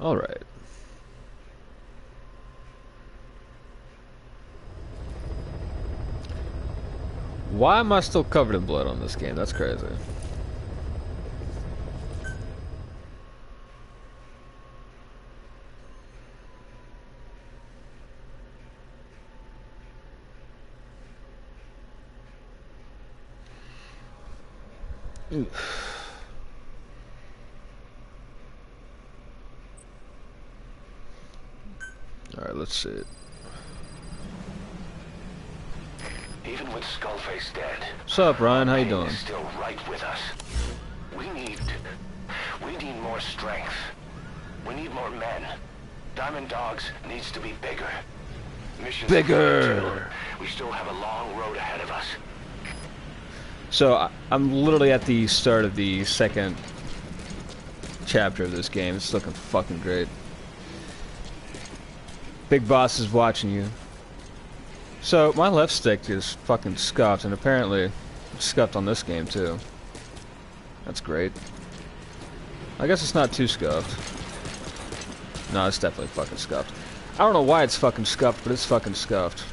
Alright. Why am I still covered in blood on this game? That's crazy. Alright, let's see it. Even with Skullface dead, What's up, Ryan? How you doing? is still right with us. We need more strength. We need more men. Diamond Dogs needs to be bigger. Missions Bigger. We still have a long road ahead of us. So, I'm literally at the start of the second chapter of this game. It's looking fucking great. Big Boss is watching you. So, my left stick is fucking scuffed, and apparently it's scuffed on this game, too. That's great. I guess it's not too scuffed. No, it's definitely fucking scuffed. I don't know why it's fucking scuffed, but it's fucking scuffed.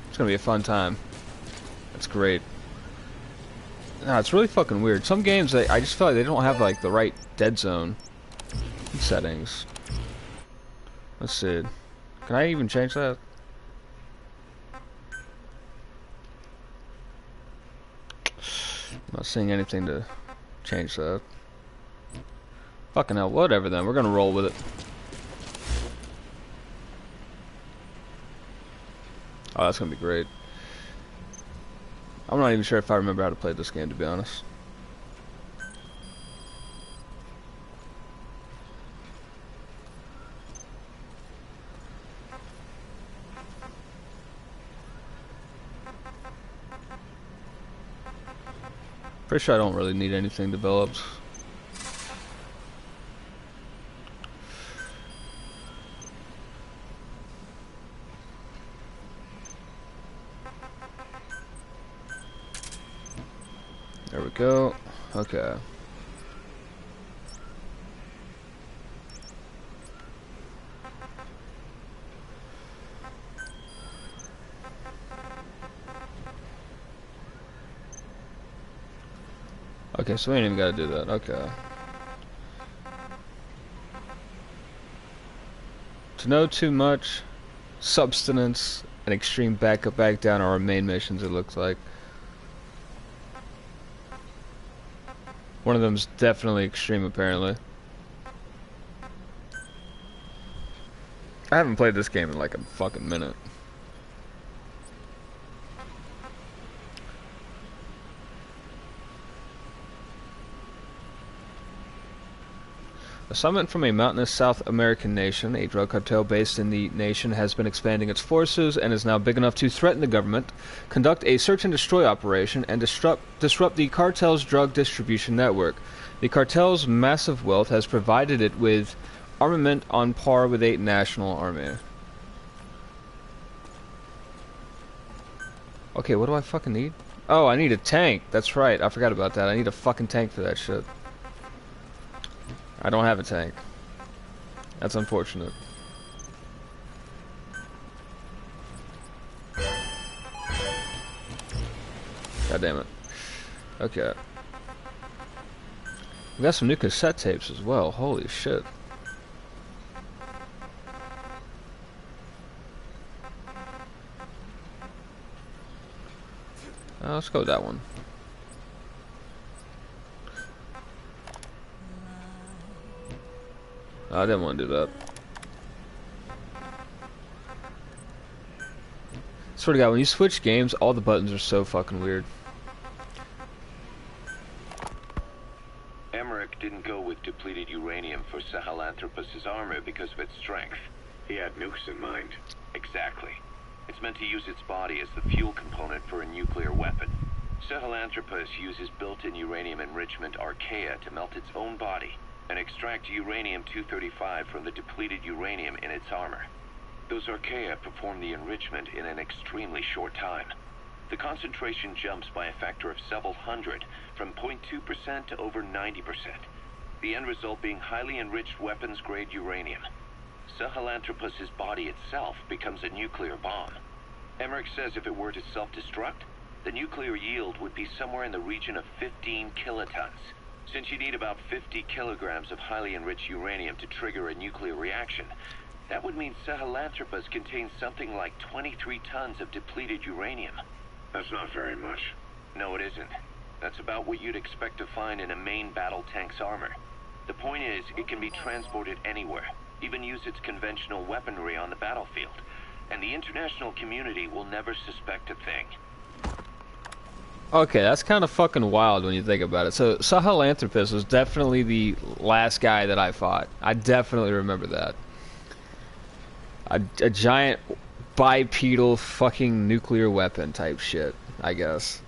It's gonna be a fun time. That's great. No, it's really fucking weird. Some games, I just feel like they don't have, like, the right dead zone settings. Let's see. Can I even change that? I'm not seeing anything to change that. Fucking hell, whatever then. We're gonna roll with it. Oh, that's gonna be great. I'm not even sure if I remember how to play this game, to be honest. Pretty sure I don't really need anything developed. There we go. Okay. Okay, so we ain't even gotta do that. Okay. To know too much, substance, and extreme backup back down are our main missions, it looks like. One of them's definitely extreme, apparently. I haven't played this game in like a fucking minute. A summit from a mountainous South American nation, a drug cartel based in the nation has been expanding its forces and is now big enough to threaten the government, conduct a search and destroy operation, and disrupt the cartel's drug distribution network. The cartel's massive wealth has provided it with armament on par with a national army. Okay, what do I fucking need? Oh, I need a tank. That's right, I forgot about that. I need a fucking tank for that shit. I don't have a tank. That's unfortunate. God damn it. Okay. We got some new cassette tapes as well. Holy shit. Let's go with that one. I didn't want to do that. Swear to God, when you switch games, all the buttons are so fucking weird. Emmerich didn't go with depleted uranium for Sahelanthropus' armor because of its strength. He had nukes in mind. Exactly. It's meant to use its body as the fuel component for a nuclear weapon. Sahelanthropus uses built-in uranium enrichment archaea to melt its own body and extract uranium-235 from the depleted uranium in its armor. Those archaea perform the enrichment in an extremely short time. The concentration jumps by a factor of several hundred, from 0.2% to over 90%. The end result being highly enriched weapons-grade uranium. Sahelanthropus's body itself becomes a nuclear bomb. Emmerich says if it were to self-destruct, the nuclear yield would be somewhere in the region of 15 kilotons. Since you need about 50 kilograms of highly enriched uranium to trigger a nuclear reaction, that would mean Sahelanthropus contains something like 23 tons of depleted uranium. That's not very much. No, it isn't. That's about what you'd expect to find in a main battle tank's armor. The point is, it can be transported anywhere, even use its conventional weaponry on the battlefield, and the international community will never suspect a thing. Okay, that's kind of fucking wild when you think about it. So, Sahelanthropus was definitely the last guy that I fought. I definitely remember that. A giant bipedal fucking nuclear weapon type shit, I guess.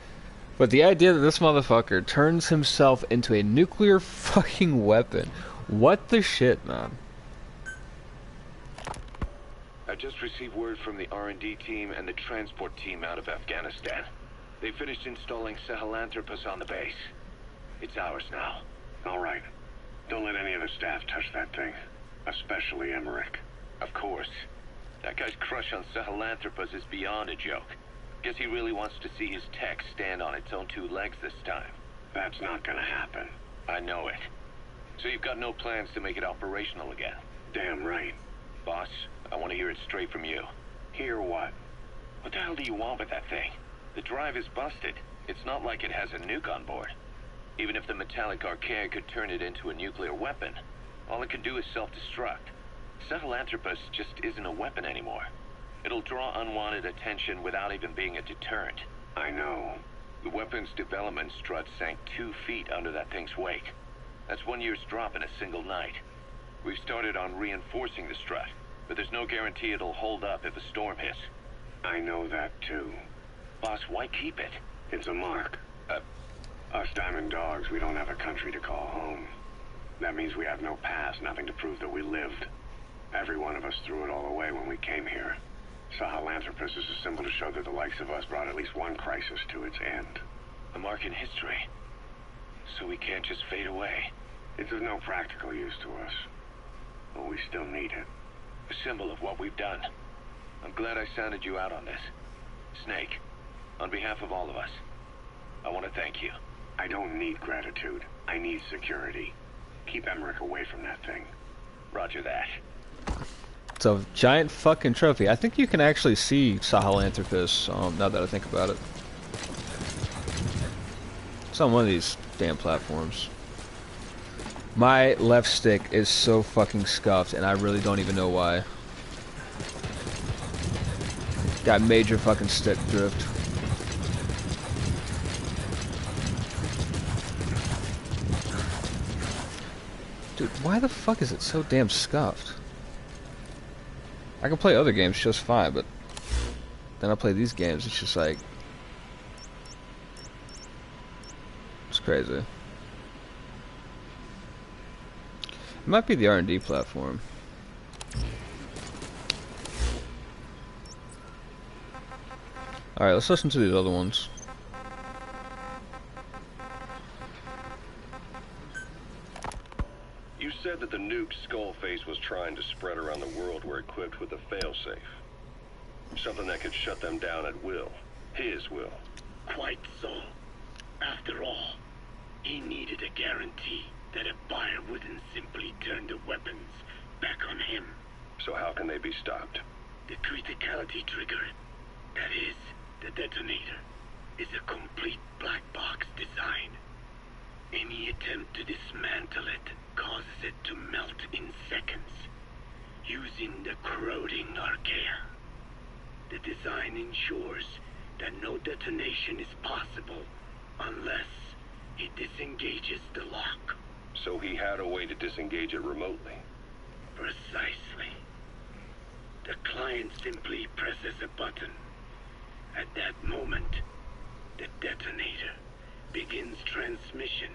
But the idea that this motherfucker turns himself into a nuclear fucking weapon. What the shit, man? I just received word from the R&D team and the transport team out of Afghanistan. They finished installing Sahelanthropus on the base. It's ours now. All right. Don't let any of the staff touch that thing. Especially Emmerich. Of course. That guy's crush on Sahelanthropus is beyond a joke. Guess he really wants to see his tech stand on its own two legs this time. That's not gonna happen. I know it. So you've got no plans to make it operational again? Damn right. Boss, I want to hear it straight from you. Hear what? What the hell do you want with that thing? The drive is busted. It's not like it has a nuke on board. Even if the metallic archaea could turn it into a nuclear weapon, all it can do is self-destruct. Sahelanthropus just isn't a weapon anymore. It'll draw unwanted attention without even being a deterrent. I know. The weapon's development strut sank 2 feet under that thing's weight. That's 1 year's drop in a single night. We've started on reinforcing the strut, but there's no guarantee it'll hold up if a storm hits. I know that too. Boss, why keep it? It's a mark. Us Diamond Dogs, we don't have a country to call home. That means we have no past, nothing to prove that we lived. Every one of us threw it all away when we came here. Sahelanthropus is a symbol to show that the likes of us brought at least one crisis to its end. A mark in history. So we can't just fade away. It's of no practical use to us. But we still need it. A symbol of what we've done. I'm glad I sounded you out on this. Snake, on behalf of all of us, I want to thank you. I don't need gratitude. I need security. Keep Emmerich away from that thing. Roger that. It's a giant fucking trophy. I think you can actually see Sahelanthropus, now that I think about it. It's on one of these damn platforms. My left stick is so fucking scuffed, and I really don't even know why. Got major fucking stick drift. Dude, why the fuck is it so damn scuffed? I can play other games just fine, but then I play these games, it's just like... It's crazy. It might be the R&D platform. Alright, let's listen to these other ones. You said that the nuke Skullface was trying to spread around the world were equipped with a failsafe. Something that could shut them down at will. His will. Quite so. After all, he needed a guarantee that a buyer wouldn't simply turn the weapons back on him. So how can they be stopped? The criticality trigger, that is, the detonator, is a complete black box design. Any attempt to dismantle it causes it to melt in seconds, using the corroding archaea. The design ensures that no detonation is possible unless it disengages the lock. So he had a way to disengage it remotely. Precisely. The client simply presses a button. At that moment, the detonator begins transmission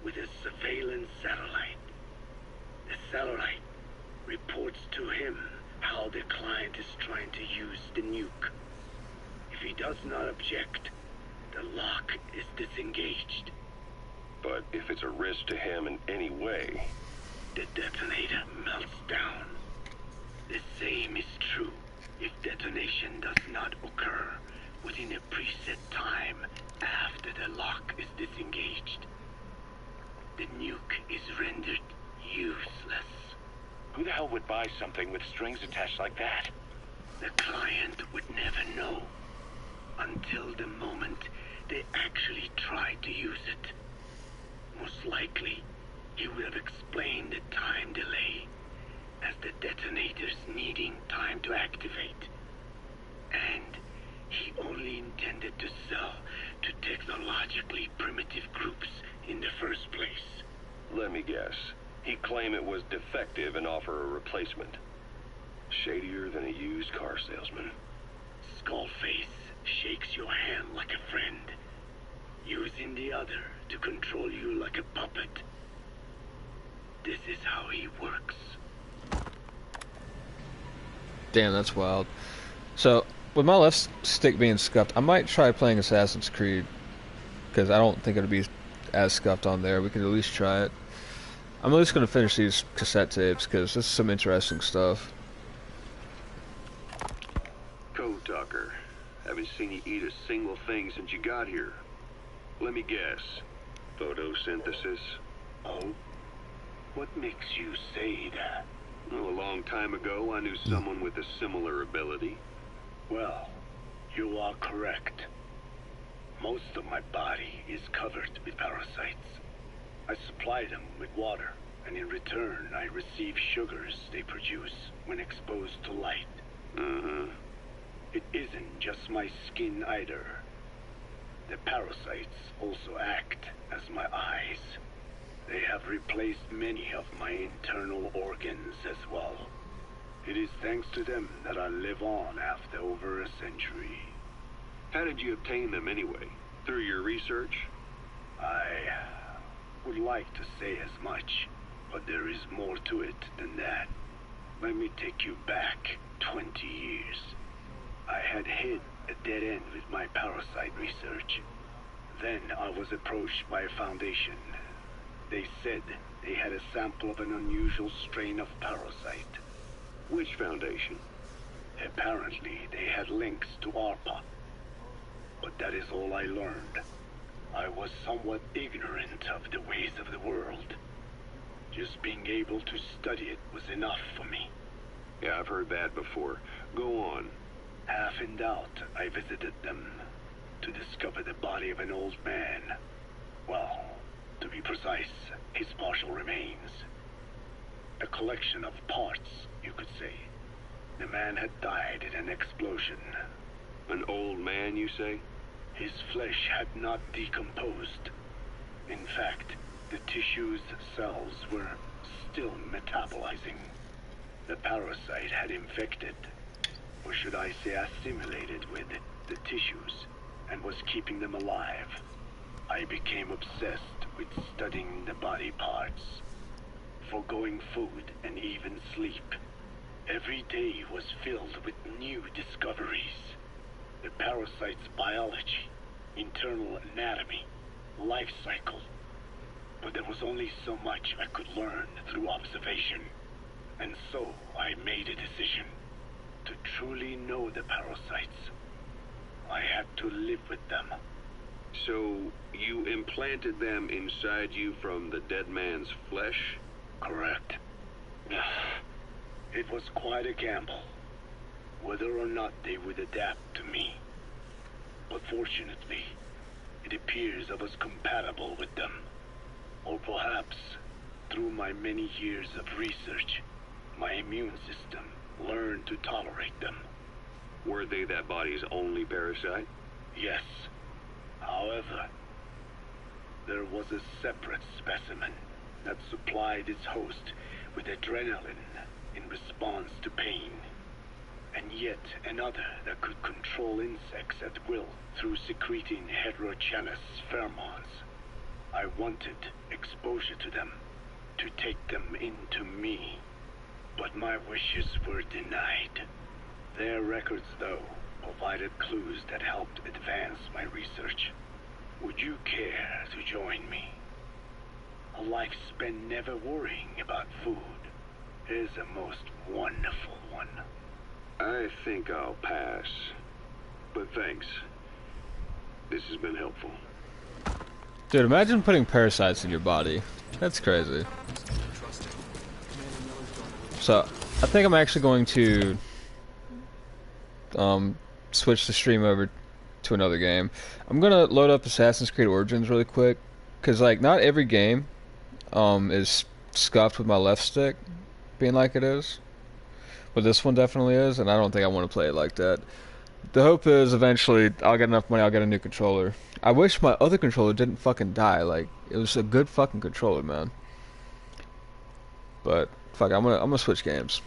with a surveillance satellite. The satellite reports to him how the client is trying to use the nuke. If he does not object, the lock is disengaged. but if it's a risk to him in any way... The detonator melts down. The same is true if detonation does not occur within a preset time after the lock is disengaged. The nuke is rendered useless. Who the hell would buy something with strings attached like that? The client would never know until the moment they actually tried to use it. Most likely, he would have explained the time delay as the detonators needing time to activate. And he only intended to sell to technologically primitive groups in the first place. Let me guess. He'd claim it was defective and offer a replacement. Shadier than a used car salesman. Skullface shakes your hand like a friend, using the other to control you like a puppet. This is how he works. Damn, that's wild. So, with my left stick being scuffed, I might try playing Assassin's Creed, because I don't think it'll be as scuffed on there. We could at least try it. I'm at least going to finish these cassette tapes, because this is some interesting stuff. Code Talker. Haven't seen you eat a single thing since you got here. Let me guess. Photosynthesis? Oh? What makes you say that? Well, a long time ago, I knew someone with a similar ability. Well, you are correct. Most of my body is covered with parasites. I supply them with water, and in return, I receive sugars they produce when exposed to light. It isn't just my skin either. The parasites also act as my eyes. They have replaced many of my internal organs as well. It is thanks to them that I live on after over a century. How did you obtain them anyway? Through your research? I would like to say as much, but there is more to it than that. Let me take you back 20 years. I had hit a dead end with my parasite research. Then I was approached by a foundation. They said they had a sample of an unusual strain of parasite. Which foundation? Apparently, they had links to ARPA. But that is all I learned. I was somewhat ignorant of the ways of the world. Just being able to study it was enough for me. Yeah, I've heard that before. Go on. Half in doubt, I visited them to discover the body of an old man. Well, to be precise, his partial remains. A collection of parts, you could say. The man had died in an explosion. An old man, you say? His flesh had not decomposed. In fact, the tissue's cells were still metabolizing. The parasite had infected, or should I say assimilated with, the tissues, and was keeping them alive. I became obsessed with studying the body parts, foregoing food and even sleep. Every day was filled with new discoveries. The parasite's biology, internal anatomy, life cycle. But there was only so much I could learn through observation. And so I made a decision. To truly know the parasites, I had to live with them. So, you implanted them inside you from the dead man's flesh? Correct. It was quite a gamble, whether or not they would adapt to me. But fortunately, it appears I was compatible with them. Or perhaps, through my many years of research, my immune system learned to tolerate them. Were they that body's only parasite? Yes. However, there was a separate specimen that supplied its host with adrenaline in response to pain, and yet another that could control insects at will through secreting heterogeneous pheromones. I wanted exposure to them, to take them into me, but my wishes were denied. Their records, though, provided clues that helped advance my research. Would you care to join me? A life spent never worrying about food is a most wonderful one. I think I'll pass. But thanks. This has been helpful. Dude, imagine putting parasites in your body. That's crazy. So, I think I'm actually going to switch the stream over to another game. I'm gonna load up Assassin's Creed Origins really quick, cause like not every game is scuffed with my left stick being like it is, but this one definitely is, and I don't think I want to play it like that. The hope is eventually I'll get enough money, I'll get a new controller. I wish my other controller didn't fucking die. Like, it was a good fucking controller, man. But fuck, I'm gonna switch games.